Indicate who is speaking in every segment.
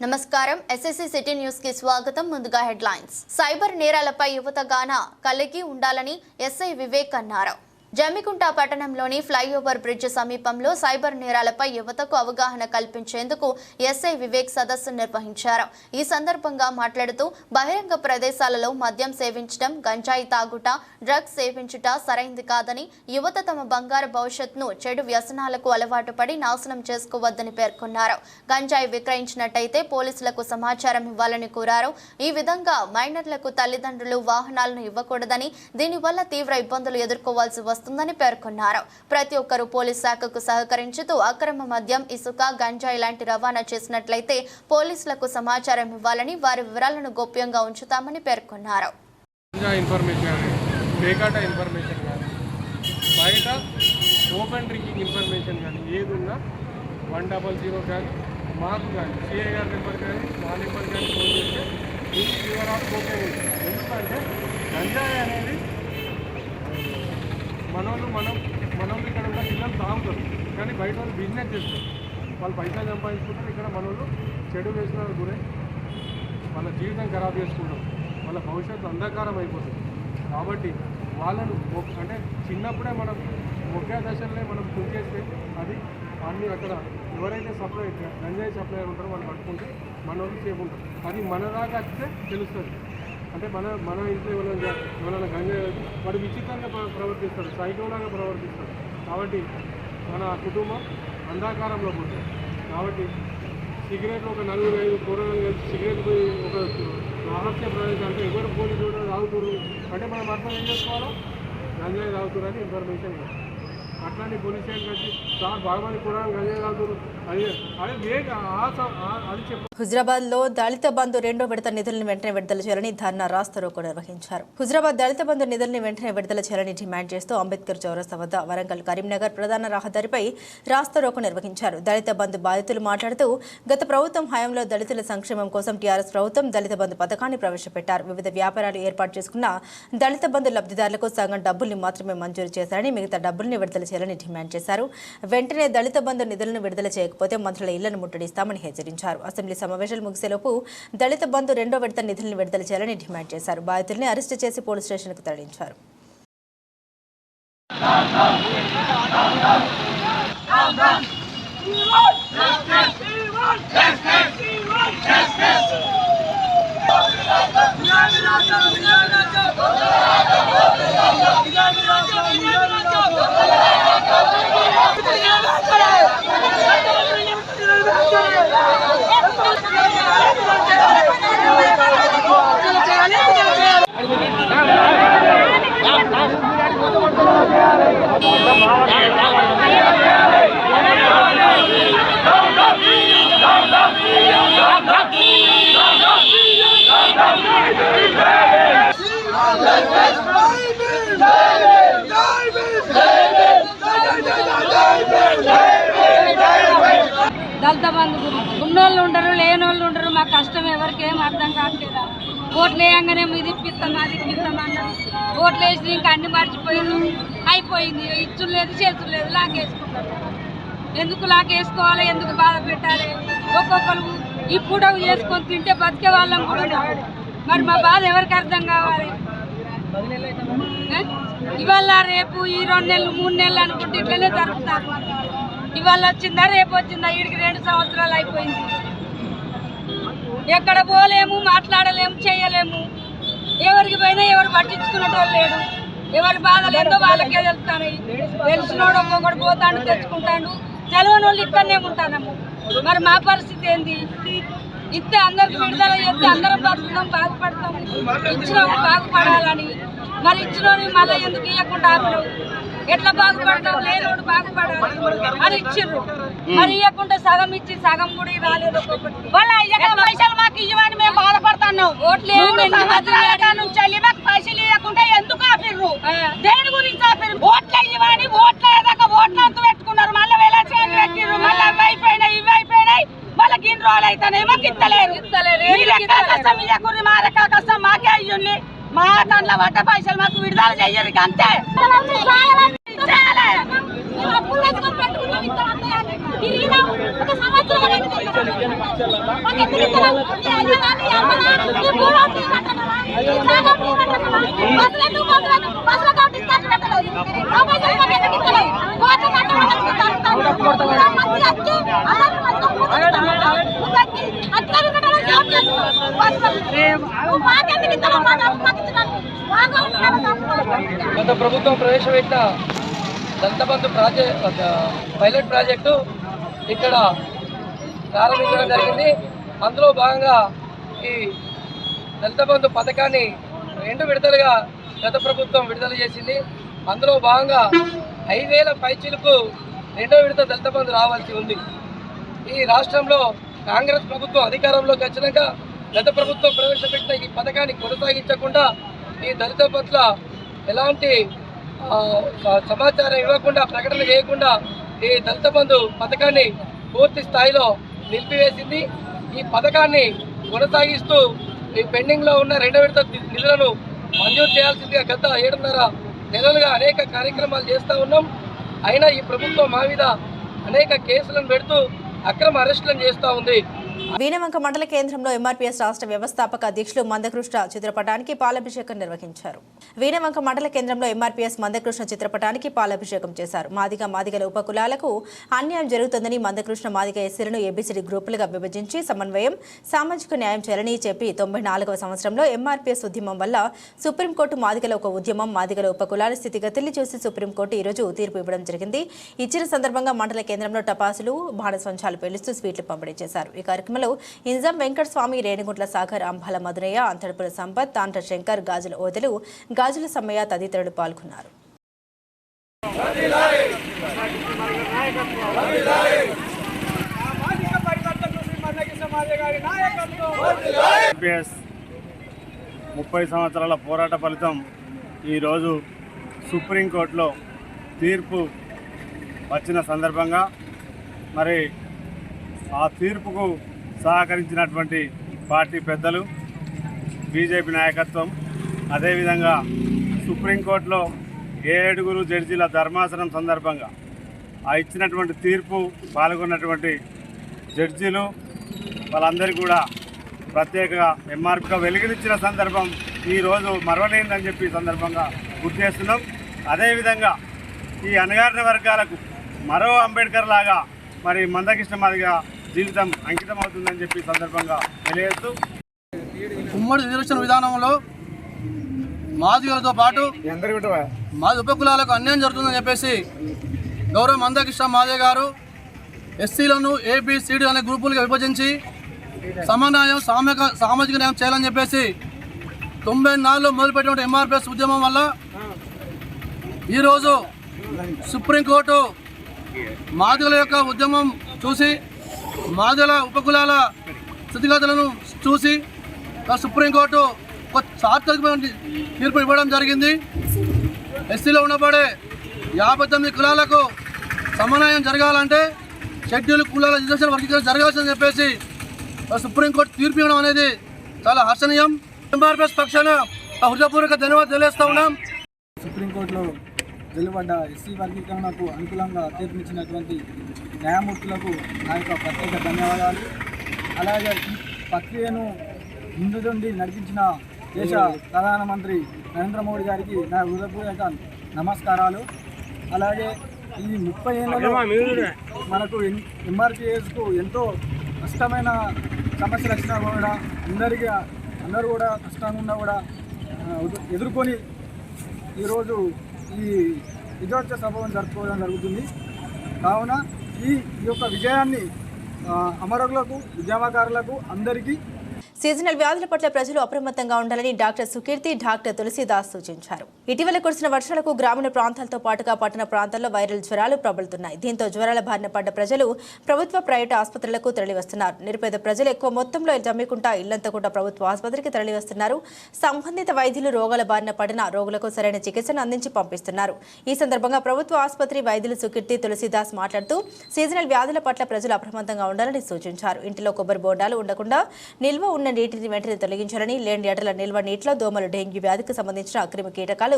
Speaker 1: నమస్కారం SSC city news కి స్వాగతం. ముందుగా హెడ్లైన్స్. సైబర్ నేరాలపై యువతగాన కలిగి ఉండాలని ఎస్ఐ వివేక్ అన్నారు. జమ్మికుంట పట్టణంలోని ఫ్లైఓవర్ బ్రిడ్జ్ సమీపంలో సైబర్ నేరాలపై యువతకు అవగాహన కల్పించేందుకు ఎస్ఐ వివేక్ సదస్సు నిర్వహించారు. ఈ సందర్భంగా మాట్లాడుతూ బహిరంగ ప్రదేశాలలో మద్యం సేవించడం, గంజాయి తాగుట, డ్రగ్స్ సేవించుట సరైంది కాదని, యువత తమ బంగారు భవిష్యత్తును చెడు వ్యసనాలకు అలవాటు పడి నాశనం చేసుకోవద్దని పేర్కొన్నారు. గంజాయి విక్రయించినట్టయితే పోలీసులకు సమాచారం ఇవ్వాలని కోరారు. ఈ విధంగా మైనర్లకు తల్లిదండ్రులు వాహనాలను ఇవ్వకూడదని, దీనివల్ల తీవ్ర ఇబ్బందులు ఎదుర్కోవాల్సి వస్తుందని పేర్కొన్నారు. ప్రతి ఒక్కరూ పోలీస్ శాఖకు సహకరించుతూ అక్రమ మద్యం, ఇసుక, గంజాయి లాంటి రవాణా చేసినట్లయితే పోలీసులకు సమాచారం ఇవ్వాలని, వారి వివరాలను గోప్యంగా ఉంచుతామని పేర్కొన్నారు.
Speaker 2: బయట ఓపెన్ డ్రింకింగ్ ఇన్ఫర్మేషన్ కానీ ఏది ఉన్నా 100 కానీ మాకు కానీ సిఐ గారి నెంబర్ కానీ మా నెంబర్ కానీ ఫోన్ చేస్తే ఈ వివరాలు ఓకే ఉంటుంది. ఎందుకంటే గంజాయి అనేది మనోళ్ళు ఇక్కడ ఉన్న పిల్లలు తాగుతారు, కానీ బయట వాళ్ళు బిజినెస్ చేస్తారు. వాళ్ళు పైసలు సంపాదించుకుంటారు. ఇక్కడ మనోళ్ళు చెడు వేసినారు గురే వాళ్ళ జీవితం ఖరాబ్ చేసుకుంటారు, వాళ్ళ భవిష్యత్తు అంధకారం అయిపోతుంది. కాబట్టి వాళ్ళను అంటే చిన్నప్పుడే మనం ఒకే దశలోనే మనం తుంచేస్తే అది అన్నీ అక్కడ ఎవరైతే సప్లై గంజాయి సప్లై ఉంటారో వాళ్ళు పట్టుకుంటే మన వాళ్ళు సేఫ్ ఉంటారు. అది మన దాకా వస్తే తెలుస్తుంది. అంటే మన ఇంట్లో ఎవరైనా గంజాయి వాడు విచిత్రంగా ప్రవర్తిస్తాడు, సైకోలాగా ప్రవర్తిస్తాడు. కాబట్టి మన కుటుంబం అంధకారంలో పోతుంది. కాబట్టి సిగరెట్లు ఒక 4-5 కూరగాయలు కలిసి సిగరెట్ ఒక రహస్య ప్రదేశం అంటే ఎవరు పోలీసు కూడా తాగుతున్నారు అంటే మనం అర్థం ఏం చేసుకోవాలో గంజాయి తాగుతున్నారని ఇన్ఫర్మేషన్ ఇవ్వాలి. అట్లాంటి పోలీస్ స్టేషన్ వచ్చి సార్ బాగా కూడా గంజాయి తాగుతున్నారు
Speaker 3: హుజరాబాద్ లో దళిత బంధు 2వ విడత నిధులను వెంటనే విడుదల చేయాలని ధర్నా రాస్తారోకో నిర్వహించారు. హుజరాబాద్ దళిత బంధు నిధులను వెంటనే విడుదల చేయాలని డిమాండ్ చేస్తూ అంబేద్కర్ చౌరస్తా వద్ద వరంగల్ కరీంనగర్ ప్రధాన రహదారిపై రాస్తారోకో నిర్వహించారు. దళిత బంధు బాధితులు మాట్లాడుతూ గత ప్రభుత్వం హయాంలో దళితుల సంక్షేమం కోసం టీఆర్ఎస్ ప్రభుత్వం దళిత బంధు పథకాన్ని ప్రవేశపెట్టారు. వివిధ వ్యాపారాలు ఏర్పాటు చేసుకున్న దళిత బంధు లబ్ధిదారులకు సగం డబ్బుల్ని మాత్రమే మంజూరు చేశారని, మిగతా డబ్బుల్ని విడుదల చేయాలని డిమాండ్ చేశారు. వెంటనే దళిత బంధు నిధులను విడుదల చేయకపోతే మంత్రుల ఇళ్లను ముట్టడిస్తామని హెచ్చరించారు. అసెంబ్లీ సమావేశాలు ముగిసేలోపు దళిత బంధు 2వ విడత నిధులను విడుదల చేయాలని డిమాండ్ చేశారు. బాధితుల్ని అరెస్టు చేసి పోలీస్ స్టేషన్కు తరలించారు.
Speaker 4: దళిత బంధు గురించి ఉన్నోళ్ళు ఉండరు, లేనోళ్ళు ఉండరు. మా కష్టం ఎవరికేం అర్థం కావట్లేదు. ఓట్లు వేయంగానే ఇది ఇప్పిస్తాం, అది ఇప్పిస్తాం అన్నారు. ఓట్లు వేసి ఇంకా అన్ని మర్చిపోయారు. అయిపోయింది, ఇచ్చులు లేదు, చేతులు లేదు, లాకేసుకుంటారు. ఎందుకు లాకేసుకోవాలి, ఎందుకు బాధ పెట్టాలి? ఒక్కొక్కరు ఇప్పుడు వేసుకొని తింటే బతికే వాళ్ళం కూడా. మరి మా బాధ ఎవరికి అర్థం కావాలి? ఇవాళ రేపు ఈ 2 నెలలు 3 నెలలు అనుకుంటే ఇట్లనే జరుగుతారు. ఇవాళ వచ్చిందా రేపు వచ్చిందా, వీడికి 2 సంవత్సరాలు అయిపోయింది. ఎక్కడ పోలేము, మాట్లాడలేము, చేయలేము. ఎవరికి పోయినా ఎవరు పట్టించుకునేటోళ్ళు లేడు. ఎవరి బాధలు ఏందో వాళ్ళకే తెలుస్తాయి. తెలిసినోడు ఒక్కొక్కడు పోతాడు, తెచ్చుకుంటాడు. తెలియని వాళ్ళు ఇక్కడనే ఉంటాము. మరి మా పరిస్థితి ఏంది? ఇస్తే అందరికి విడుదల చేస్తే అందరం బతుకుతాం, బాగుపడతాం. ఇచ్చినోడు బాగుపడాలని, మరి ఇచ్చినోడు మళ్ళీ ఎందుకు ఇవ్వకుండా ఆపడం? ఎట్లా బాగుపడతాం? లేనోడు బాగుపడాలి అని ఇచ్చిర్రు. మరి ఇవ్వకుండా సగం ఇచ్చి సగం కూడా రాలేదు. వాళ్ళ పైసలు మాకు ఇవ్వని మేము బాధపడుతున్నాం. ఓట్లు నుంచి మాకు పైసలు ఇవ్వకుండా ఎందుకు ఆపిర్రు? దేని గురించి ఆపిర్రు? ఓట్లు ఇవ్వని ఓట్లు ఏదాకా ఓట్లు అంత పెట్టుకున్నారు. మళ్ళీ వెళ్ళాల్సి పెట్టిర్రు. మళ్ళీ అవి అయిపోయినాయి, ఇవి అయిపోయినాయి. వాళ్ళకి ఇన్ని రోజులు అయితేనే మాకు ఇస్తలేరు. కష్టం ఇవ్వకూడదు, మా రకాల కష్టం మాకే అయ్యుంది. మా దాంట్లో పడ్డ పైసలు మాకు విడుదల చెయ్యరు. అంతే
Speaker 5: గత ప్రభుత్వం ప్రవేశపెట్టిన దళిత బంధు పైలట్ ప్రాజెక్టు ఇక్కడ ప్రారంభించడం జరిగింది. అందులో భాగంగా ఈ దళిత బంధు పథకాన్ని 2 విడతలుగా గత ప్రభుత్వం విడుదల చేసింది. అందులో భాగంగా 5,000 పైచీలకు 2వ విడత దళిత బంధు రావాల్సి ఉంది. ఈ రాష్ట్రంలో కాంగ్రెస్ ప్రభుత్వం అధికారంలోకి వచ్చినాక గత ప్రభుత్వం ప్రవేశపెట్టిన ఈ పథకాన్ని కొనసాగించకుండా ఈ దళిత పట్ల ఎలాంటి సమాచారం ఇవ్వకుండా, ప్రకటన చేయకుండా ఈ దళిత బంధు పథకాన్ని పూర్తి స్థాయిలో నిలిపివేసింది. ఈ పథకాన్ని కొనసాగిస్తూ ఈ పెండింగ్లో ఉన్న 2వ విడత నిధులను మంజూరు చేయాల్సిందిగా గత 7.5 నెలలుగా అనేక కార్యక్రమాలు చేస్తూ ఉన్నాం. అయినా ఈ ప్రభుత్వం మా మీద అనేక కేసులను పెడుతూ అక్రమ అరెస్టులను చేస్తూ ఉంది.
Speaker 3: వీణవంక మండల కేంద్రంలో ఎంఆర్పీఎస్ రాష్ట్ర వ్యవస్థాపక అధ్యక్షులు మందకృష్ణ చిత్రపటానికి పాలాభిషేకం నిర్వహించారు. వీణవంక మండల కేంద్రంలో ఎంఆర్పీఎస్ మందకృష్ణ చిత్రపటానికి పాలాభిషేకం చేశారు. మాదిగల ఉపకులాలకు అన్యాయం జరుగుతుందని మందకృష్ణ మాదిగ ఎస్సీలను ఏబీసీడీ గ్రూపులుగా విభజించి సమన్వయం, సామాజిక న్యాయం చేయాలని చెప్పి 94వ సంవత్సరంలో ఎంఆర్పీఎస్ ఉద్యమం వల్ల సుప్రీంకోర్టు మాదిగల ఒక ఉద్యమం, మాదిగల ఉపకులాల స్థితిగతుల్ని చూసి సుప్రీంకోర్టు ఈరోజు తీర్పు ఇవ్వడం జరిగింది. ఇచ్చిన సందర్భంగా మండల కేంద్రంలో టపాసులు, బాణసంచాలు పేలుస్తూ స్వీట్లు పంపిణీ చేశారు. ఈ కార్యక్రమంలో ఇంజం వెంకటస్వామి, రేణిగుంట్ల సాగర్, అంబాల మధురయ్య, అంతర్పుల సంపత్, తాండ్ర శంకర్, గాజుల ఓదెలు, గాజుల సమ్మయ్య తదితరులు పాల్గొన్నారు.
Speaker 6: ఎంపీఎస్ 30 సంవత్సరాల పోరాట ఫలితం ఈరోజు సుప్రీంకోర్టులో తీర్పు వచ్చిన సందర్భంగా మరి ఆ తీర్పుకు సహకరించినటువంటి పార్టీ పెద్దలు, బీజేపీ నాయకత్వం, అదేవిధంగా సుప్రీంకోర్టులో 7 జడ్జీల ధర్మాసనం సందర్భంగా ఆ ఇచ్చినటువంటి తీర్పు పాల్గొన్నటువంటి జడ్జీలు వాళ్ళందరికీ కూడా ప్రత్యేకంగా ఎంఆర్పీగా వెలుగునిచ్చిన సందర్భం ఈరోజు మరవలేనిదని చెప్పి సందర్భంగా గుర్తు చేస్తున్నాం. అదేవిధంగా ఈ అణగారిన వర్గాలకు మరో అంబేద్కర్ లాగా మరి మందకృష్ణ మాదిగా జీవితం అంకితం అవుతుందని చెప్పి సందర్భంగా తెలియజేస్తూ
Speaker 7: ఉమ్మడి రిజర్వేషన్ విధానంలో మాదిగలతో పాటు మాది ఉపకులాలకు అన్యాయం జరుగుతుందని చెప్పేసి గౌరవ మందకృష్ణ మాదిగ గారు ఎస్సీలను ఏబిసిడి అనే గ్రూపులుగా విభజించి సమన్వయం, సామాజిక న్యాయం చేయాలని చెప్పేసి 94లో మొదలుపెట్టిన ఎంఆర్పీఎస్ ఉద్యమం వల్ల ఈరోజు సుప్రీంకోర్టు మాదిగల యొక్క ఉద్యమం చూసి, మాదిగల ఉపకులాల స్థితిగతులను చూసి సుప్రీంకోర్టు ఒక సార్థకమైన తీర్పు ఇవ్వడం జరిగింది. ఎస్సీలో ఉండబడే 59 కులాలకు సమన్వయం జరగాలంటే షెడ్యూల్ కులాల రిజర్వేషన్ వర్గీకరణ జరగాల్సిందని చెప్పేసి సుప్రీంకోర్టు తీర్పు ఇవ్వడం అనేది చాలా హర్షణీయం. ఎంఆర్పీఎస్ పక్షాన హృదయపూర్వక ధన్యవాదాలు తెలియజేస్తా ఉన్నాం.
Speaker 8: సుప్రీంకోర్టులో వెలువడ్డ ఎస్సీ వర్గీకరణకు అనుకూలంగా తీర్పునిచ్చినటువంటి న్యాయమూర్తులకు నా యొక్క ప్రత్యేక ధన్యవాదాలు. అలాగే ఈ ప్రక్రియను ముందు నుండి నడిపించిన దేశ ప్రధానమంత్రి నరేంద్ర మోడీ గారికి నా హృదయపూర్వక నమస్కారాలు. అలాగే ఈ 30 ఏళ్లలో మనకు ఎంఆర్పీఎస్కు ఎంతో కష్టమైన సమస్యలు వచ్చినా కూడా అందరూ కూడా కష్టంగా ఉన్నా కూడా ఎదుర్కొని ఈరోజు ఈ విజయోత్సవ సభను జరుపుకోవడం జరుగుతుంది. కావున ఈ యొక్క విజయాన్ని అమరులకు, ఉద్యమకారులకు అందరికీ
Speaker 3: సీజనల్ వ్యాధుల పట్ల ప్రజలు అప్రమత్తంగా ఉండాలని డాక్టర్ సుకీర్తి, డాక్టర్ తులసిదాస్ సూచించారు. ఇటీవల కురిసిన వర్షాలకు గ్రామీణ ప్రాంతాలతో పాటుగా పట్టణ ప్రాంతాల్లో వైరల్ జ్వరాలు ప్రబలుతున్నాయి. దీంతో జ్వరాల బారిన పడ్డ ప్రజలు ప్రభుత్వ, ప్రైవేటు ఆసుపత్రులకు తరలివస్తున్నారు. నిరుపేద ప్రజలు ఎక్కువ మొత్తంలో జమ్మికుంట, ఇల్లంతకుంట ప్రభుత్వ ఆసుపత్రికి తరలివస్తున్నారు. సంబంధిత వైద్యులు రోగాల బారిన పడిన రోగులకు సరైన చికిత్సను అందించి పంపిస్తున్నారు. ఈ సందర్భంగా ప్రభుత్వ ఆసుపత్రి వైద్యులు సుకీర్తి, తులసిదాస్ మాట్లాడుతూ సీజనల్ వ్యాధుల పట్ల ప్రజలు అప్రమత్తంగా ఉండాలని సూచించారు. ఇంటిలో కొబ్బరి బోండాలు ఉండకుండా నిల్వ ఉన్న ఉన్న నీటిని వెంటనే తొలగించాలని, లేని ఎడల నిల్వ నీటిలో దోమలు, డెంగ్యూ వ్యాధికి సంబంధించిన క్రిమి కీటకాలు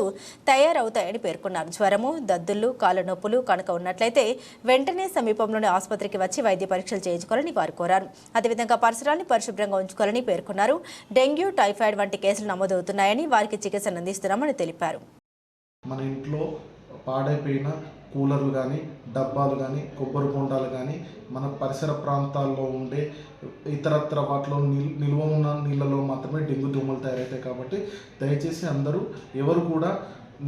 Speaker 3: తయారవుతాయని పేర్కొన్నారు. జ్వరము, దద్దులు, కాళ్ళ నొప్పులు కనుక ఉన్నట్లయితే వెంటనే సమీపంలోని ఆసుపత్రికి వచ్చి వైద్య పరీక్షలు చేయించుకోవాలని వారు కోరారు. అదేవిధంగా పరిసరాలను పరిశుభ్రంగా ఉంచుకోవాలని పేర్కొన్నారు. డెంగ్యూ, టైఫాయిడ్ వంటి కేసులు నమోదవుతున్నాయని, వారికి చికిత్సను అందిస్తున్నామని తెలిపారు.
Speaker 9: మన ఇంట్లో పాడైపోయిన కూలర్లు కానీ, డబ్బాలు కానీ, కొబ్బరి బొండాలు కానీ, మన పరిసర ప్రాంతాల్లో ఉండే ఇతరత్ర వాటిలో నిల్వ ఉన్న నీళ్ళలో మాత్రమే డెంగ్యూ దోమలు తయారవుతాయి. కాబట్టి దయచేసి అందరూ ఎవరు కూడా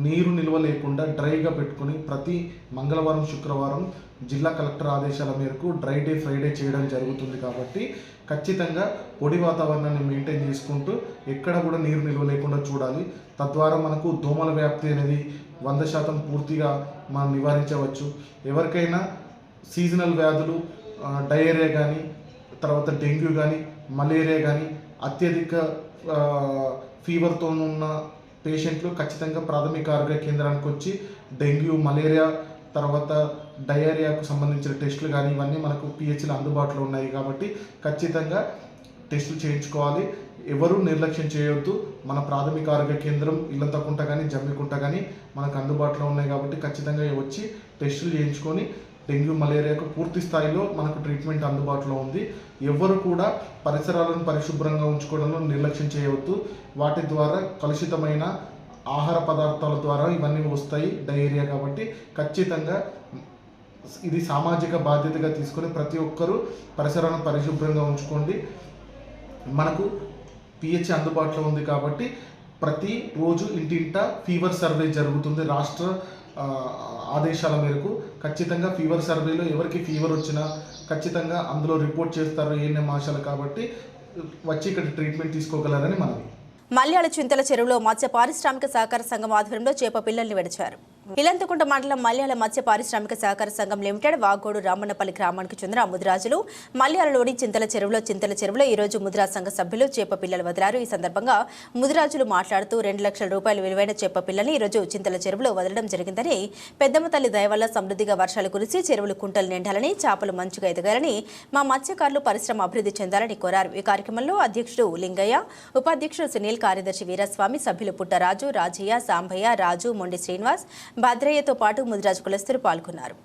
Speaker 9: నీరు నిల్వ లేకుండా డ్రైగా పెట్టుకుని ప్రతి మంగళవారం, శుక్రవారం జిల్లా కలెక్టర్ ఆదేశాల మేరకు డ్రై డే, ఫ్రైడే చేయడం జరుగుతుంది. కాబట్టి ఖచ్చితంగా పొడి వాతావరణాన్ని మెయింటైన్ చేసుకుంటూ ఎక్కడ కూడా నీరు నిల్వ లేకుండా చూడాలి. తద్వారా మనకు దోమల వ్యాప్తి అనేది 100% పూర్తిగా మనం నివారించవచ్చు. ఎవరికైనా సీజనల్ వ్యాధులు, డయేరియా కానీ, తర్వాత డెంగ్యూ కానీ, మలేరియా కానీ, అత్యధిక ఫీవర్తో ఉన్న పేషెంట్లు ఖచ్చితంగా ప్రాథమిక ఆరోగ్య కేంద్రానికి వచ్చి డెంగ్యూ, మలేరియా, తర్వాత డయేరియాకు సంబంధించిన టెస్టులు కానీ ఇవన్నీ మనకు పిహెచ్లో అందుబాటులో ఉన్నాయి. కాబట్టి ఖచ్చితంగా టెస్టులు చేయించుకోవాలి. ఎవరు నిర్లక్ష్యం చేయవద్దు. మన ప్రాథమిక ఆరోగ్య కేంద్రం ఇల్లంతకుంట కానీ, జమ్మికుంట కానీ మనకు అందుబాటులో ఉన్నాయి. కాబట్టి ఖచ్చితంగా వచ్చి టెస్టులు చేయించుకొని డెంగ్యూ, మలేరియాకు పూర్తి స్థాయిలో మనకు ట్రీట్మెంట్ అందుబాటులో ఉంది. ఎవరు కూడా పరిసరాలను పరిశుభ్రంగా ఉంచుకోవడంలో నిర్లక్ష్యం చేయవద్దు. వాటి ద్వారా కలుషితమైన ఆహార పదార్థాల ద్వారా ఇవన్నీ వస్తాయి, డయేరియా. కాబట్టి ఖచ్చితంగా ఇది సామాజిక బాధ్యతగా తీసుకొని ప్రతి ఒక్కరూ పరిసరాలను పరిశుభ్రంగా ఉంచుకోండి. మనకు పిహెచ్ అందుబాటులో ఉంది కాబట్టి ప్రతిరోజు ఇంటింట ఫీవర్ సర్వే జరుగుతుంది. రాష్ట్ర ఆదేశాల మేరకు ఖచ్చితంగా ఫీవర్ సర్వేలో ఎవరికి ఫీవర్ వచ్చినా ఖచ్చితంగా అందులో రిపోర్ట్ చేస్తారు ఏఎన్ఎం ఆశాలు. కాబట్టి వచ్చి ఇక్కడ ట్రీట్మెంట్ తీసుకోగలరని మనవి.
Speaker 3: మల్యాల చింతల చెరువులో మత్స్య పారిశ్రామిక సహకార సంఘం ఆధ్వర్యంలో చేప పిల్లల్ని విడిచారు. ఇలంతకుంట మండలం మల్యాల మత్స్య పారిశ్రామిక సహకార సంఘం లిమిటెడ్ వాగోడు రామన్నపల్లి గ్రామానికి చెందిన ముదిరాజులు మల్యాలలోని చింతల చెరువులో ఈ రోజు ముదిరాజ్ సంఘ సభ్యులు చేప పిల్లలు వదిలారు. ఈ సందర్భంగా ముదిరాజులు మాట్లాడుతూ 2 లక్షల రూపాయలు విలువైన చేప పిల్లల్ని ఈ రోజు చింతల చెరువులో వదలడం జరిగిందని, పెద్దమ్మ తల్లి దయ వల్ల సమృద్ధిగా వర్షాలు కురిసి చెరువులు కుంటలు నిండాలని, చేపలు మంచుగా ఎదగాలని, మా మత్స్యకారులు పరిశ్రమ అభివృద్ధి చెందాలని కోరారు. ఈ కార్యక్రమంలో అధ్యక్షుడు లింగయ్య, ఉపాధ్యక్షుడు సునీల్, కార్యదర్శి వీరస్వామి, సభ్యులు పుట్టరాజు, రాజయ్య, సాంబయ్య, రాజు, మొండి శ్రీనివాస్, భద్రయ్యతో పాటు ముదిరాజు కులస్తులు పాల్గొన్నారు.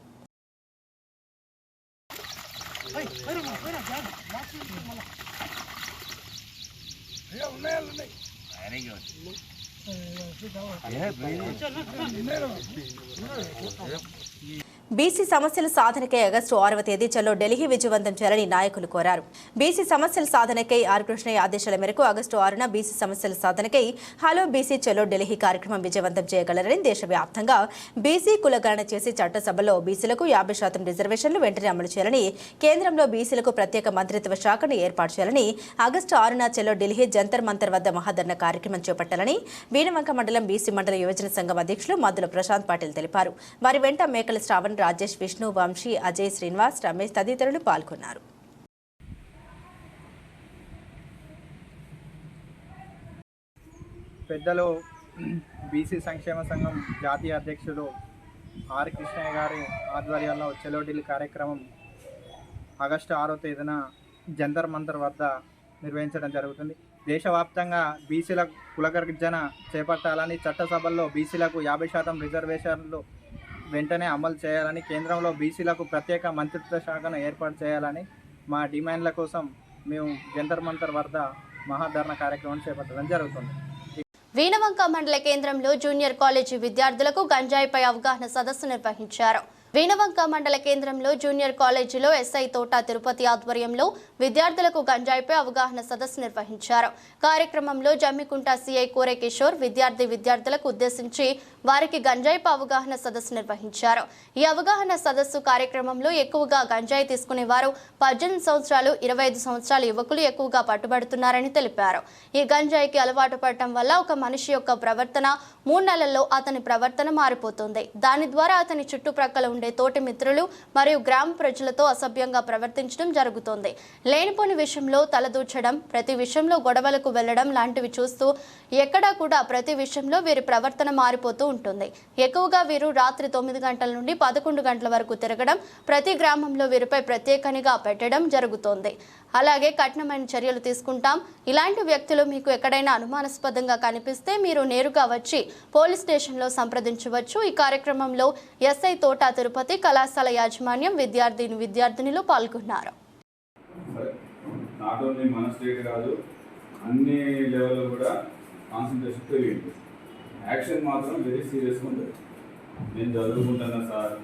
Speaker 3: బీసీ సమస్యల సాధనకై ఆగస్టు 6వ తేదీ చలో ఢిల్లీ విజయవంతం చేయాలని నాయకులు కోరారు. బీసీ సమస్యల సాధనకై ఆర్ కృష్ణయ్య ఆదేశాల మేరకు ఆగస్టు 6న బీసీ సమస్యల సాధనకై హలో బీసీ చలో ఢిల్లీ కార్యక్రమం విజయవంతం చేయగలరని, దేశవ్యాప్తంగా బీసీ కులగణన చేసి చట్టసభలో బీసీలకు 50% రిజర్వేషన్లు వెంటనే అమలు చేయాలని, కేంద్రంలో బీసీలకు ప్రత్యేక మంత్రిత్వ శాఖను ఏర్పాటు చేయాలని, ఆగస్టు 6న చలో ఢిల్లీ జంతర్ మంతర్ వద్ద మహాధర్నా కార్యక్రమం చేపట్టాలని వీణవంక మండలం బీసీ మండల యువజన సంఘం అధ్యక్షులు మద్దుల ప్రశాంత్ పాటిల్ తెలిపారు. వారి వెంట మేకల శ్రావణ్, రాజేష్, విష్ణు, వంశీ, అజయ్, శ్రీనివాస్, రమేష్ తదితరులు పాల్గొన్నారు.
Speaker 8: పెద్దలు బీసీ సంక్షేమ సంఘం జాతీయ అధ్యక్షులు ఆర్ కృష్ణయ్య గారి ఆధ్వర్యంలో చలో ఢిల్లీ కార్యక్రమం ఆగస్టు 6వ తేదీన జంతర్ మంతర్ వద్ద నిర్వహించడం జరుగుతుంది. దేశవ్యాప్తంగా బీసీల కులగర్జన చేపట్టాలని, చట్టసభల్లో బీసీలకు 50% రిజర్వేషన్లు వెంటనే అమలు చేయాలని, కేంద్రంలో బీసీలకు ప్రత్యేక మంత్రిత్వ శాఖను ఏర్పాటు చేయాలని మా డిమాండ్ల కోసం మేము జంతర్ మంతర్ వద్ద మహాధర్నా కార్యక్రమం చేపట్టడం జరుగుతుంది.
Speaker 1: వీణవంక మండల కేంద్రంలో జూనియర్ కాలేజీ విద్యార్థులకు గంజాయిపై అవగాహన సదస్సు నిర్వహించారు. వీణవంక మండల కేంద్రంలో జూనియర్ కాలేజీలో ఎస్ఐ తోట తిరుపతి ఆధ్వర్యంలో విద్యార్థులకు గంజాయిపై అవగాహన సదస్సు నిర్వహించారు. కార్యక్రమంలో జమ్మికుంట సిఐ కోరే కిషోర్ విద్యార్థులకు ఉద్దేశించి వారికి గంజాయిపై అవగాహన సదస్సు నిర్వహించారు. ఈ అవగాహన సదస్సు కార్యక్రమంలో ఎక్కువగా గంజాయి తీసుకునేవారు 18 సంవత్సరాలు 25 సంవత్సరాల యువకులు ఎక్కువగా పట్టుబడుతున్నారని తెలిపారు. ఈ గంజాయికి అలవాటు పడటం వల్ల ఒక మనిషి యొక్క ప్రవర్తన 3 నెలల్లో అతని ప్రవర్తన మారిపోతుంది. దాని ద్వారా అతని చుట్టుప్రక్కల ఉండే ఉండే తోటి మిత్రులు మరియు గ్రామ ప్రజలతో అసభ్యంగా ప్రవర్తించడం జరుగుతోంది. లేనిపోని విషయంలో తలదూర్చడం, ప్రతి విషయంలో గొడవలకు వెళ్లడం లాంటివి చూస్తూ ఎక్కడా కూడా ప్రతి విషయంలో వీరి ప్రవర్తన మారిపోతూ ఉంటుంది. ఎక్కువగా వీరు రాత్రి 9 గంటల నుండి 11 గంటల వరకు తిరగడం, ప్రతి గ్రామంలో వీరిపై ప్రత్యేకంగా పెట్టడం జరుగుతోంది. అలాగే కఠినమైన చర్యలు తీసుకుంటాం. ఇలాంటి వ్యక్తులు మీకు ఎక్కడైనా అనుమానాస్పదంగా కనిపిస్తే మీరు నేరుగా వచ్చి పోలీస్ స్టేషన్లో సంప్రదించవచ్చు. ఈ కార్యక్రమంలో ఎస్ఐ తోట తిరుపతి, కళాశాల యాజమాన్యం, విద్యార్థినులు పాల్గొన్నారు.
Speaker 10: నాట్ ఓన్లీ మన స్టేట్ కాదు, అన్ని లెవెల్లో కూడా కాన్సన్ట్రేషన్ పెరిగింది. యాక్షన్ మాత్రం వెరీ సీరియస్గా ఉంటుంది. నేను చదువుకుంటున్నా సార్,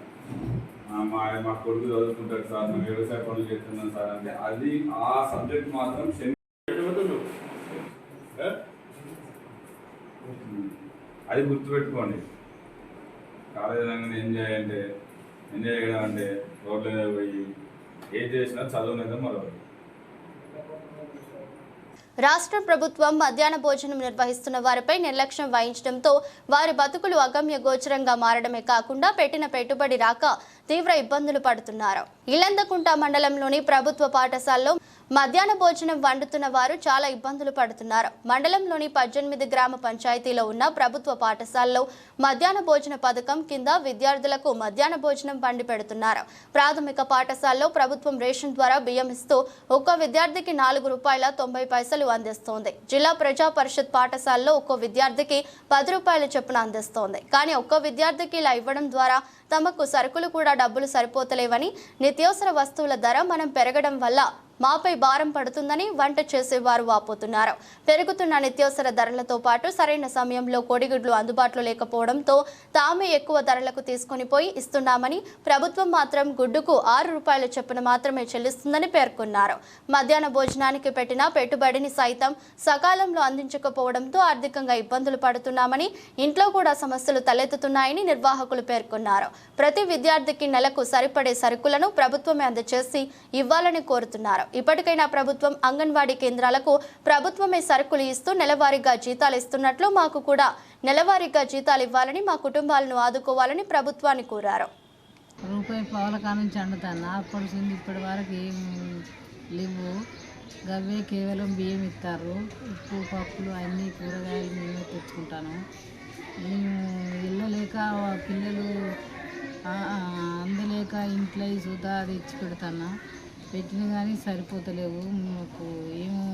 Speaker 10: మా కొడుకు చదువుకుంటాడు సార్, మేము వ్యవసాయ పనులు చేస్తున్నాం సార్ అంటే అది ఆ సబ్జెక్ట్ మాత్రం అది గుర్తుపెట్టుకోండి. కాలేజీ రంగానే ఎంజాయ్ చేయడం అంటే రోడ్ల మీద పోయి ఏం చేసినా చదువునేదో మరొకటి.
Speaker 1: రాష్ట్ర ప్రభుత్వం మధ్యాహ్న భోజనం నిర్వహిస్తున్న వారిపై నిర్లక్ష్యం వహించడంతో వారి బతుకులు అగమ్య గోచరంగా మారడమే కాకుండా పెట్టిన పెట్టుబడి రాక తీవ్ర ఇబ్బందులు పడుతున్నారు. ఇల్లందకుంట మండలంలోని ప్రభుత్వ పాఠశాలలో మధ్యాహ్న భోజనం వండుతున్న వారు చాలా ఇబ్బందులు పడుతున్నారు. మండలంలోని 18 గ్రామ పంచాయతీలో ఉన్న ప్రభుత్వ పాఠశాలలో మధ్యాహ్న భోజన పథకం కింద విద్యార్థులకు మధ్యాహ్న భోజనం వండి పెడుతున్నారు. ప్రాథమిక పాఠశాలలో ప్రభుత్వం రేషన్ ద్వారా బియ్యం ఇస్తూ ఒక్కో విద్యార్థికి ₹4.90 అందిస్తోంది. జిల్లా ప్రజా పరిషత్ పాఠశాలలో ఒక్కో విద్యార్థికి ₹10 చొప్పున అందిస్తోంది. కానీ ఒక్కో విద్యార్థికి ఇలా ఇవ్వడం ద్వారా తమకు సరుకులు కూడా డబ్బులు సరిపోతలేవని, నిత్యావసర వస్తువుల ధర మనం పెరగడం వల్ల మాపై భారం పడుతుందని వంట చేసేవారు వాపోతున్నారు. పెరుగుతున్న నిత్యావసర ధరలతో పాటు సరైన సమయంలో కోడిగుడ్లు అందుబాటులో లేకపోవడంతో తామే ఎక్కువ ధరలకు తీసుకుని పోయి ఇస్తున్నామని, ప్రభుత్వం మాత్రం గుడ్డుకు ₹6 చొప్పున మాత్రమే చెల్లిస్తుందని పేర్కొన్నారు. మధ్యాహ్న భోజనానికి పెట్టిన పెట్టుబడిని సైతం సకాలంలో అందించకపోవడంతో ఆర్థికంగా ఇబ్బందులు పడుతున్నామని, ఇంట్లో కూడా సమస్యలు తలెత్తుతున్నాయని నిర్వాహకులు పేర్కొన్నారు. ప్రతి విద్యార్థికి నెలకు సరిపడే సరుకులను ప్రభుత్వమే అందజేసి ఇవ్వాలని కోరుతున్నారు. ఇప్పటికైనా ప్రభుత్వం అంగన్వాడీ కేంద్రాలకు ప్రభుత్వమే సరుకులు ఇస్తూ నెలవారీగా జీతాలు ఇస్తున్నట్లు మాకు కూడా నెలవారీగా జీతాలు ఇవ్వాలని, మా కుటుంబాలను ఆదుకోవాలని ప్రభుత్వాన్ని కోరారు.
Speaker 11: ₹1 నుంచి అండుతాను. అప్పటి ఇప్పటి వరకు ఏం లేవు. గవే కేవలం బియ్యం ఇస్తారు. ఉప్పు, పప్పులు, అన్ని కూరగాయలు మేమే తెచ్చుకుంటాను. మేము వెళ్ళలేక పిల్లలు అందలేక ఇంట్లో సుధా తెచ్చి పెడతాను. పెట్టిన కానీ సరిపోతలేవు. మాకు ఏమో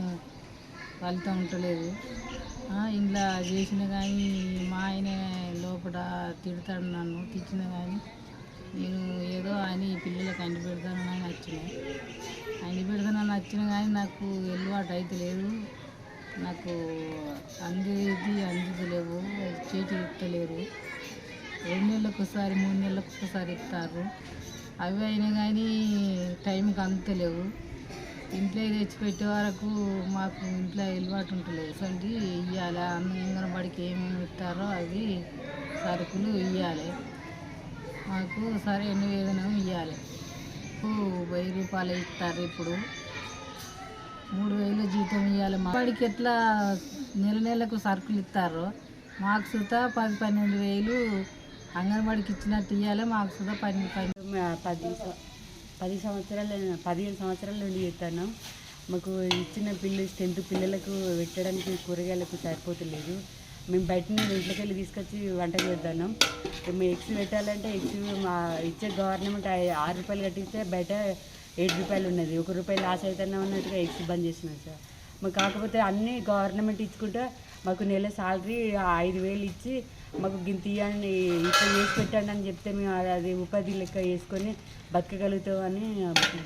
Speaker 11: ఫలితం ఉండలేదు. ఇంట్లో చేసిన కానీ మా ఆయన లోపల తిడతాడు నన్ను. తిట్టిన కానీ నేను ఏదో అని పిల్లలకు అండి పెడతానని వచ్చిన కానీ నాకు అలవాటు అయితే లేదు. నాకు అందుతలేవు, చేతి ఇస్తలేరు. 2 నెలలకు ఒకసారి 3 నెలలకు ఒకసారి ఇస్తారు. అవి అయినా కానీ టైంకి అందుతలేవు. ఇంట్లో తెచ్చిపెట్టే వరకు మాకు ఇంట్లో అలవాటు ఉంటలేదు. అంటే ఇవ్వాలి, అంగన్వాడికి ఏమేమి ఇస్తారో అవి సరుకులు ఇవ్వాలి. మాకు సరైన వేతనం ఇవ్వాలి. ₹1000 ఇస్తారు. ఇప్పుడు 3000 జీతం ఇవ్వాలి. మా వాడికి ఎట్లా నెలకు సరుకులు ఇస్తారో మాకు సుతా 10-12,000 అంగన్వాడికి ఇచ్చినట్టు ఇవ్వాలి. మాకు సుతా
Speaker 12: 15 సంవత్సరాల నుండి చేస్తాను. మాకు ఇచ్చిన స్ట్రెంత్ పిల్లలకు పెట్టడానికి కూరగాయలకు సరిపోతలేదు. మేము బయట నుండి ఇంట్లోకి వెళ్ళి తీసుకొచ్చి వంట చేద్దాం. మేము ఎగ్స్ పెట్టాలంటే ఎగ్స్ మా ఇచ్చే గవర్నమెంట్ ₹6 కట్టిస్తే బయట ₹7 ఉన్నది. ₹1 లాస్ అవుతున్నా ఉన్నట్టుగా ఎగ్స్ బంద్ చేసినాం సార్. మాకు కాకపోతే అన్నీ గవర్నమెంట్ ఇచ్చుకుంటే మాకు నెల సాలరీ 5,000 ఇచ్చి మాకు గింతియాన్ని ఇట్లా చేసి పెట్టండి అని చెప్తే మేము అది ఉపాధి లెక్క వేసుకొని బతకగలుగుతామని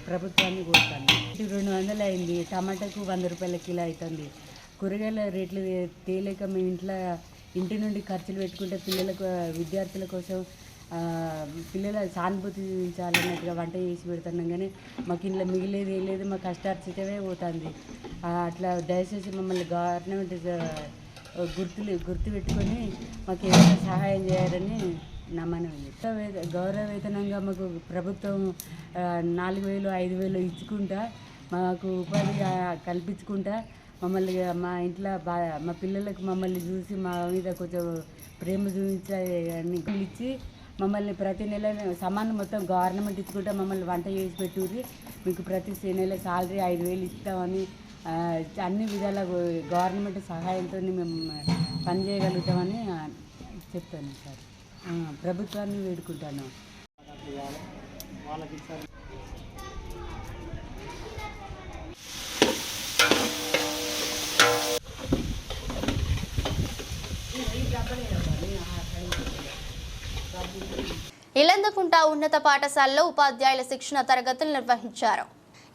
Speaker 12: ప్రభుత్వాన్ని కోరుతాను. 200 అయింది. టమాటాకు ₹100 కిలో అవుతుంది. కూరగాయల రేట్లు తేలేక మేము ఇంటి నుండి ఖర్చులు పెట్టుకుంటే పిల్లలకు విద్యార్థుల కోసం పిల్లల సానుభూతి చాలన్నట్టుగా వంట చేసి పెడుతున్నాం. కానీ మాకు ఇంట్లో మిగిలేదు ఏం లేదు. మా కష్టార్జితమే పోతుంది. అట్లా దయచేసి మమ్మల్ని గవర్నమెంట్ గుర్తు పెట్టుకొని మాకు ఏదైనా సహాయం చేయాలని నా మనవి. గౌరవ వేతనంగా మాకు ప్రభుత్వం 4,000 5,000 ఇచ్చుకుంటా మాకు ఉపాధి కల్పించుకుంటా మమ్మల్ని మా ఇంట్లో మా పిల్లలకు మమ్మల్ని చూసి మా మీద కొంచెం ప్రేమ చూపించి ఇచ్చి మమ్మల్ని ప్రతి నెల సామాన్లు మొత్తం గవర్నమెంట్ ఇచ్చుకుంటే మమ్మల్ని వంట చేసి పెట్టుర్రి, మీకు ప్రతి నెల సాలరీ 5,000 ఇస్తామని అన్ని విధాల గవర్నమెంట్ సహాయంతో మేము పని చేయగలుగుతామని చెప్తాను సార్. ప్రభుత్వాన్ని వేడుకుంటాను.
Speaker 1: ఇల్లందకుంట ఉన్నత పాఠశాలలో ఉపాధ్యాయుల శిక్షణ తరగతులు నిర్వహించారు.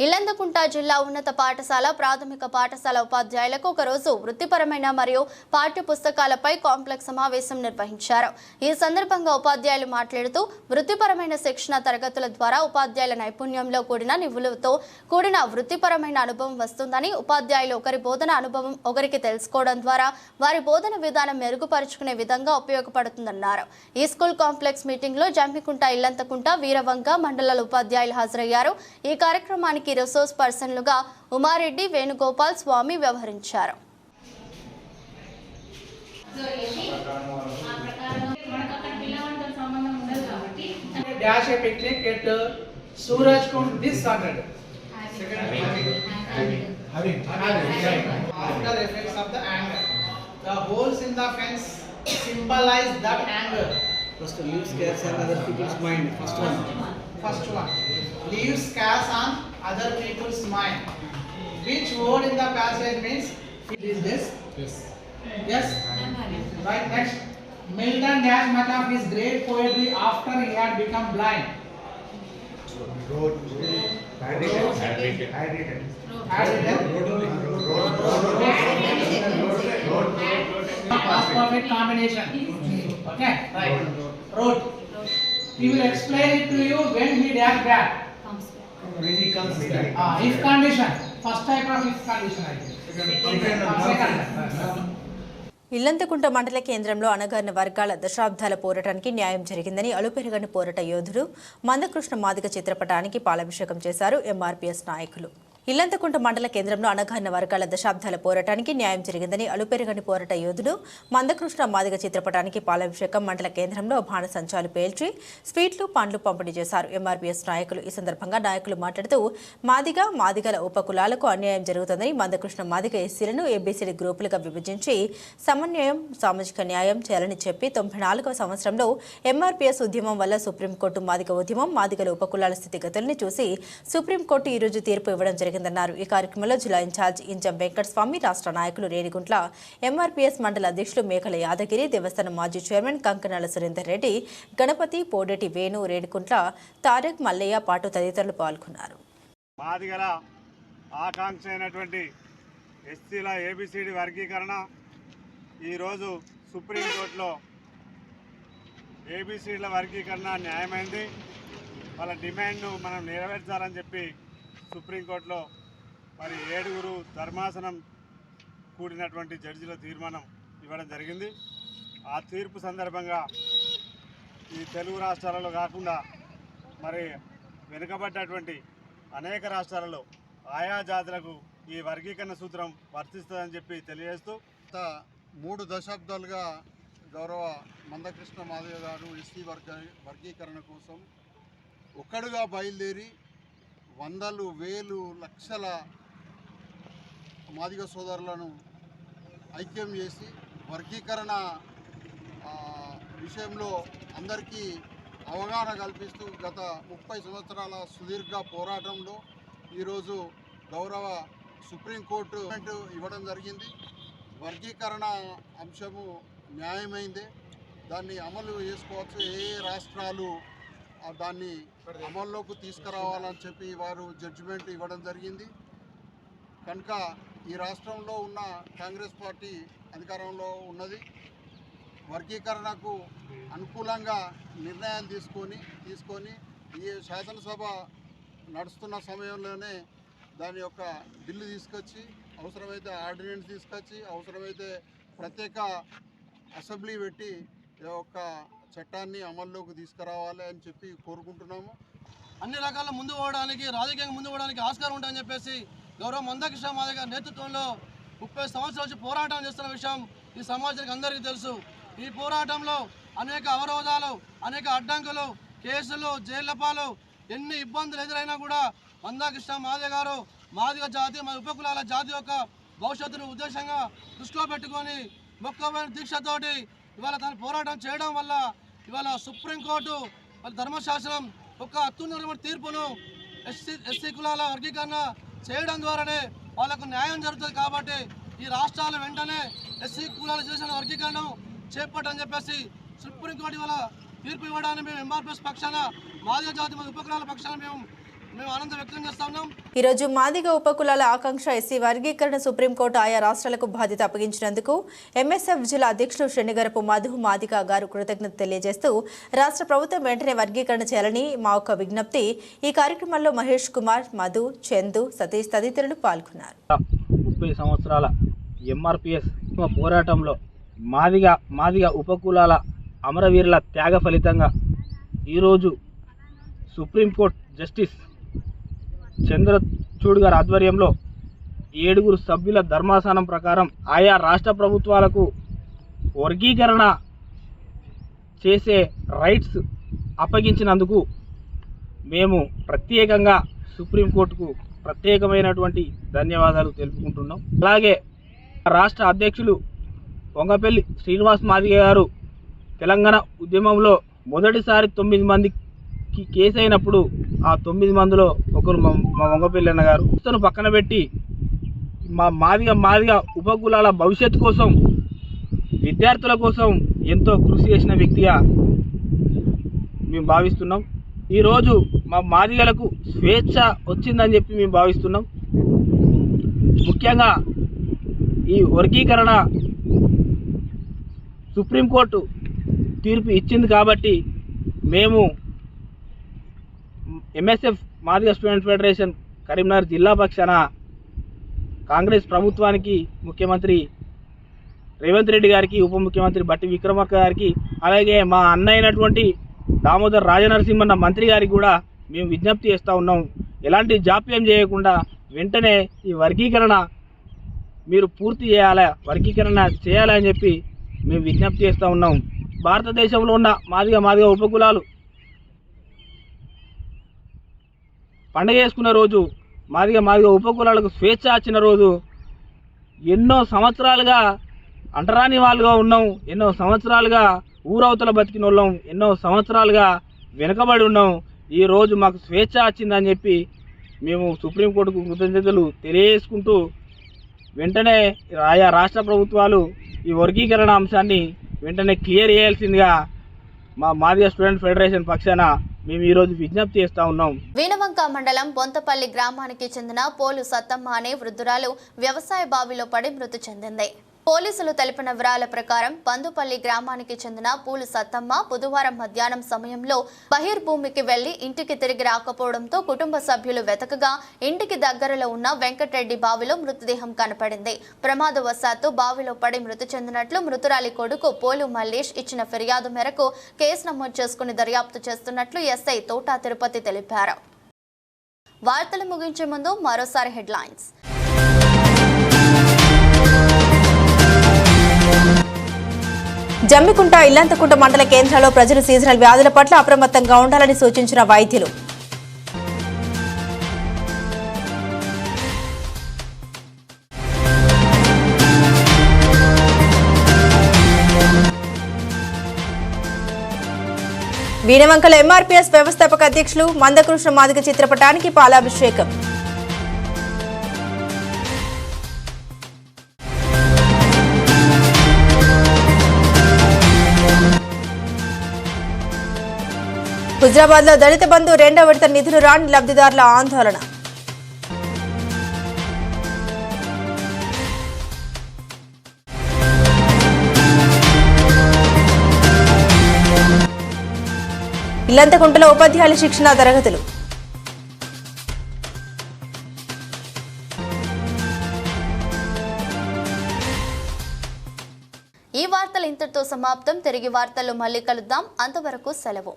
Speaker 1: ఇల్లందకుంట జిల్లా ఉన్నత పాఠశాల ప్రాథమిక పాఠశాల ఉపాధ్యాయులకు ఒకరోజు వృత్తిపరమైన మరియు పాఠ్య పుస్తకాలపై కాంప్లెక్స్ సమావేశం నిర్వహించారు. ఈ సందర్భంగా ఉపాధ్యాయులు మాట్లాడుతూ వృత్తిపరమైన శిక్షణ తరగతుల ద్వారా ఉపాధ్యాయుల నైపుణ్యంలో కూడిన నివులతో కూడిన వృత్తిపరమైన అనుభవం వస్తుందని, ఉపాధ్యాయులు ఒకరి బోధన అనుభవం ఒకరికి తెలుసుకోవడం ద్వారా వారి బోధన విధానం మెరుగుపరుచుకునే విధంగా ఉపయోగపడుతుందన్నారు. ఈ స్కూల్ కాంప్లెక్స్ మీటింగ్ లో జమ్మికుంట, ఇల్లంతకుంట, వీరవంగ మండలాల ఉపాధ్యాయులు హాజరయ్యారు. ఈ కార్యక్రమానికి రిసోర్స్ పర్సన్లుగా ఉమారెడ్డి, వేణుగోపాల్ స్వామి వ్యవహరించారు.
Speaker 13: Dash a picnic at Suraj Kund this Saturday. After effects of the anger, the holes in the fence symbolize that anger.
Speaker 5: First leaves scares on other people's mind.
Speaker 13: First one. Leaves scares on other people's mind. Which word in the passage means? Is this? Yes. Yes? Right, next. Milton dash much of his great poetry after he had become blind. Past perfect combination. Okay, right. Wrote. He will explain it to you when he dash back. When he comes back. If condition. First type of if condition I think. Second.
Speaker 3: Illanthakunta మండల కేంద్రంలో అణగారిన వర్గాల దశాబ్దాల పోరాటానికి న్యాయం జరిగిందని అలుపెరగని పోరాట యోధుడు మందకృష్ణ మాదిగ చిత్రపటానికి పాలాభిషేకం చేశారు ఎంఆర్పీఎస్ నాయకులు. ఇల్లంతకుంట మండల కేంద్రంలో అణగారిన వర్గాల దశాబ్దాల పోరాటానికి న్యాయం జరిగిందని అలుపెరగని పోరాట యోధుడు మందకృష్ణ మాదిగ చిత్రపటానికి పాలాభిషేకం మండల కేంద్రంలో బాణసంచాలు పేల్చి స్వీట్లు, పండ్లు పంపిణీ చేశారు ఎంఆర్పీఎస్ నాయకులు. ఈ సందర్భంగా నాయకులు మాట్లాడుతూ మాదిగల ఉపకులాలకు అన్యాయం జరుగుతుందని, మందకృష్ణ మాదిగ ఎస్సీలను ఏబీసీడీ గ్రూపులుగా విభజించి సమన్వయం, సామాజిక న్యాయం చేయాలని చెప్పి 94వ సంవత్సరంలో ఎంఆర్పీఎస్ ఉద్యమం వల్ల సుప్రీంకోర్టు మాదిగ ఉద్యమం, మాదిగల ఉపకులాల స్థితిగతుల్ని చూసి సుప్రీంకోర్టు ఈ రోజు తీర్పు ఇవ్వడం జరిగిందన్నారు. ఈ కార్యక్రమంలో జిల్లా ఇన్ఛార్జ్ ఇంజం వెంకటస్వామి, రాష్ట్ర నాయకులు రేణిగుంట్ల, ఎంఆర్పీఎస్ మండల అధ్యక్షులు మేకల యాదగిరి, దేవస్థానం మాజీ చైర్మన్ కంకనాల సురేందర్ రెడ్డి, గణపతి, పోడేటి వేణు, రేణిగుంట్ల, తారక్, మల్లయ్య పాటు తదితరులు పాల్గొన్నారు.
Speaker 6: మాదిగల ఆకాంక్ష అయినటువంటి ఎస్సీల ఏబిసిడి వర్గీకరణ ఈరోజు సుప్రీంకోర్టులో ఏబిసిడిల వర్గీకరణ న్యాయమైంది. వాళ్ళ డిమాండ్ను మనం నెరవేర్చాలని చెప్పి సుప్రీంకోర్టులో మరి 7 ధర్మాసనం కూడినటువంటి జడ్జిల తీర్మానం ఇవ్వడం జరిగింది. ఆ తీర్పు సందర్భంగా ఈ తెలుగు రాష్ట్రాలలో కాకుండా మరి వెనుకబడ్డటువంటి అనేక రాష్ట్రాలలో ఆయా జాతులకు ఈ వర్గీకరణ సూత్రం వర్తిస్తుందని చెప్పి తెలియజేస్తూ
Speaker 14: 3 దశాబ్దాలుగా గౌరవ మందకృష్ణ మాదిగ గారు ఎస్సీ వర్గీకరణ కోసం ఒక్కడుగా బయలుదేరి వందలు, వేలు, లక్షల మాదిగ సోదరులను ఐక్యం చేసి వర్గీకరణ విషయంలో అందరికీ అవగాహన కల్పిస్తూ గత 30 సంవత్సరాల సుదీర్ఘ పోరాటంలో ఈరోజు గౌరవ సుప్రీంకోర్టు ఇవ్వడం జరిగింది. వర్గీకరణ అంశము న్యాయమైందే, దాన్ని అమలు చేసుకోవచ్చు. ఏ రాష్ట్రాలు దాన్ని అమల్లోకి తీసుకురావాలని చెప్పి వారు జడ్జిమెంట్ ఇవ్వడం జరిగింది. కనుక ఈ రాష్ట్రంలో ఉన్న కాంగ్రెస్ పార్టీ అధికారంలో ఉన్నది. వర్గీకరణకు అనుకూలంగా నిర్ణయాలు తీసుకొని ఈ శాసనసభ నడుస్తున్న సమయంలోనే దాని యొక్క బిల్లు తీసుకొచ్చి, అవసరమైతే ఆర్డినెన్స్ తీసుకొచ్చి, అవసరమైతే ప్రత్యేక అసెంబ్లీ పెట్టి ఒక చట్టాన్ని అమల్లోకి తీసుకురావాలి అని చెప్పి కోరుకుంటున్నాము.
Speaker 7: అన్ని రకాల ముందు పోవడానికి, రాజకీయంగా ముందు పోవడానికి ఆస్కారం ఉంటుందని చెప్పేసి గౌరవ మందకృష్ణ మాదిగ నేతృత్వంలో 30 సంవత్సరాల నుంచి పోరాటం చేస్తున్న విషయం ఈ సమాజానికి అందరికీ తెలుసు. ఈ పోరాటంలో అనేక అవరోధాలు, అనేక అడ్డంకులు, కేసులు, జైళ్ల పాలు, ఎన్ని ఇబ్బందులు ఎదురైనా కూడా మందాకృష్ణ మాదిగ గారు మాదిగ జాతి, మన ఉపకులాల జాతి యొక్క భవిష్యత్తును ఉద్దేశంగా దృష్టిలో పెట్టుకొని మొక్కమైన దీక్షతోటి ఇవాళ తన పోరాటం చేయడం వల్ల ఇవాళ సుప్రీంకోర్టు ధర్మశాస్త్రం ఒక అత్యున్నతమైన తీర్పును ఎస్సీ కులాల వర్గీకరణ చేయడం ద్వారానే వాళ్ళకు న్యాయం జరుగుతుంది. కాబట్టి ఈ రాష్ట్రాలు వెంటనే ఎస్సీ కులాలు చేసిన వర్గీకరణ చేపట్టని చెప్పేసి సుప్రీంకోర్టు ఇవాళ తీర్పు ఇవ్వడానికి మేము ఎంఆర్పిఎస్ పక్షాన మాదిగ జాతి మన ఉపకులాల పక్షాన మేము ఆనందం వ్యక్తం చేస్తా ఉన్నాం.
Speaker 3: ఈరోజు మాదిగ ఉపకులాల ఆకాంక్ష ఎస్సీ వర్గీకరణ సుప్రీంకోర్టు ఆయా రాష్ట్రాలకు బాధ్యత అప్పగించినందుకు ఎంఎస్ఎఫ్ జిల్లా అధ్యక్షుడు శనిగరపు మధు మాదిగ గారు కృతజ్ఞత తెలియజేస్తూ రాష్ట్ర ప్రభుత్వం వెంటనే వర్గీకరణ చేయాలని మా ఒక విజ్ఞప్తి. ఈ కార్యక్రమంలో మహేష్ కుమార్, మధు, చందు, సతీష్ తదితరులు పాల్గొన్నారు.
Speaker 15: 30 సంవత్సరాల ఎంఆర్పిఎస్ పోరాటంలో మాదిగ ఉపకులాల అమరవీరుల త్యాగ ఫలితంగా ఈరోజు సుప్రీంకోర్టు జస్టిస్ చంద్రచూడ్ గారి ఆధ్వర్యంలో 7 సభ్యుల ధర్మాసనం ప్రకారం ఆయా రాష్ట్ర ప్రభుత్వాలకు వర్గీకరణ చేసే రైట్స్ అప్పగించినందుకు మేము ప్రత్యేకంగా సుప్రీంకోర్టుకు ప్రత్యేకమైనటువంటి ధన్యవాదాలు తెలుపుకుంటున్నాం. అలాగే రాష్ట్ర అధ్యక్షులు వంగపల్లి శ్రీనివాస్ మాదిగ గారు తెలంగాణ ఉద్యమంలో మొదటిసారి 9 మందికి కేసు అయినప్పుడు ఆ 9 మందిలో ఒకరు మా వంగపల్లి అన్న గారు. తను పక్కన పెట్టి మా మాదిగ ఉపకులాల భవిష్యత్తు కోసం, విద్యార్థుల కోసం ఎంతో కృషి చేసిన వ్యక్తిగా మేము భావిస్తున్నాం. ఈరోజు మా మాదిగలకు స్వేచ్ఛ వచ్చిందని చెప్పి మేము భావిస్తున్నాం. ముఖ్యంగా ఈ వర్గీకరణ సుప్రీంకోర్టు తీర్పు ఇచ్చింది కాబట్టి మేము MSF Madiga student federation Karimnagar జిల్లా పక్షాన కాంగ్రెస్ ప్రభుత్వానికి, ముఖ్యమంత్రి రేవంత్ రెడ్డి గారికి, ఉప ముఖ్యమంత్రి బట్టి విక్రమార్క గారికి, అలాగే మా అన్న అయినటువంటి దామోదర్ రాజనరసింహన్న మంత్రి గారికి కూడా మేము విజ్ఞప్తి చేస్తూ ఉన్నాం. ఎలాంటి జాప్యం చేయకుండా వెంటనే ఈ వర్గీకరణ మీరు పూర్తి చేయాలి, వర్గీకరణ చేయాలని చెప్పి మేము విజ్ఞప్తి చేస్తూ ఉన్నాం. భారతదేశంలో ఉన్న మాదిగ ఉపకులాలు పండగ చేసుకున్న రోజు, మాదిగ ఉపకులాలకు స్వేచ్ఛ వచ్చిన రోజు. ఎన్నో సంవత్సరాలుగా అంటరాని వాళ్ళుగా ఉన్నాం, ఎన్నో సంవత్సరాలుగా ఊరవతల బతికిన వాళ్ళం, ఎన్నో సంవత్సరాలుగా వెనుకబడి ఉన్నాం. ఈరోజు మాకు స్వేచ్ఛ వచ్చిందని చెప్పి మేము సుప్రీంకోర్టుకు కృతజ్ఞతలు తెలియజేసుకుంటూ వెంటనే ఆయా రాష్ట్ర ప్రభుత్వాలు ఈ వర్గీకరణ అంశాన్ని వెంటనే క్లియర్ చేయాల్సిందిగా మా మాదిగ స్టూడెంట్ ఫెడరేషన్ పక్షాన మేము ఈరోజు విజ్ఞప్తి చేస్తూ ఉన్నాం.
Speaker 1: వీణవంక మండలం బొంతపల్లి గ్రామానికి చెందిన పోలు సత్తమ్మ అనే వృద్ధురాలు వ్యవసాయ బావిలో పడి మృతి చెందింది. పోలీసులు తెలిపిన వివరాల ప్రకారం పందుపల్లి గ్రామానికి చెందిన పూలు సత్తమ్మ బుధవారం మధ్యాహ్నం సమయంలో బహిర్భూమికి వెళ్లి ఇంటికి తిరిగి రాకపోవడంతో కుటుంబ సభ్యులు వెతకగా ఇంటికి దగ్గరలో ఉన్న వెంకటరెడ్డి బావిలో మృతదేహం కనపడింది. ప్రమాదవశాత్తు బావిలో పడి మృతి చెందినట్లు మృతురాలి కొడుకు పోలు మల్లేష్ ఇచ్చిన ఫిర్యాదు మేరకు కేసు నమోదు చేసుకుని దర్యాప్తు చేస్తున్నట్లు ఎస్ఐ తోటా తిరుపతి తెలిపారు. వార్తలు ముగించే ముందు మరోసారి హెడ్లైన్స్.
Speaker 3: జమ్మికుంట, ఇల్లంతకుంట మండల కేంద్రాల్లో ప్రజలు సీజనల్ వ్యాధుల పట్ల అప్రమత్తంగా ఉండాలని సూచించిన వైద్యులు. వీణవంకల ఎంఆర్పీఎస్ వ్యవస్థాపక అధ్యక్షులు మందకృష్ణ మాదిగ చిత్రపటానికి పాలాభిషేకం. హుజరాబాద్ లో దళిత బంధు 2వ విడత నిధులు రాని లబ్ధిదారుల ఆందోళన. ఇల్లంతకుంటలో ఉపాధ్యాయుల శిక్షణ తరగతులు.
Speaker 1: ఈ వార్తలు ఇంతటితో సమాప్తం. తిరిగి వార్తల్లో మళ్ళీ కలుద్దాం. అంతవరకు సెలవు.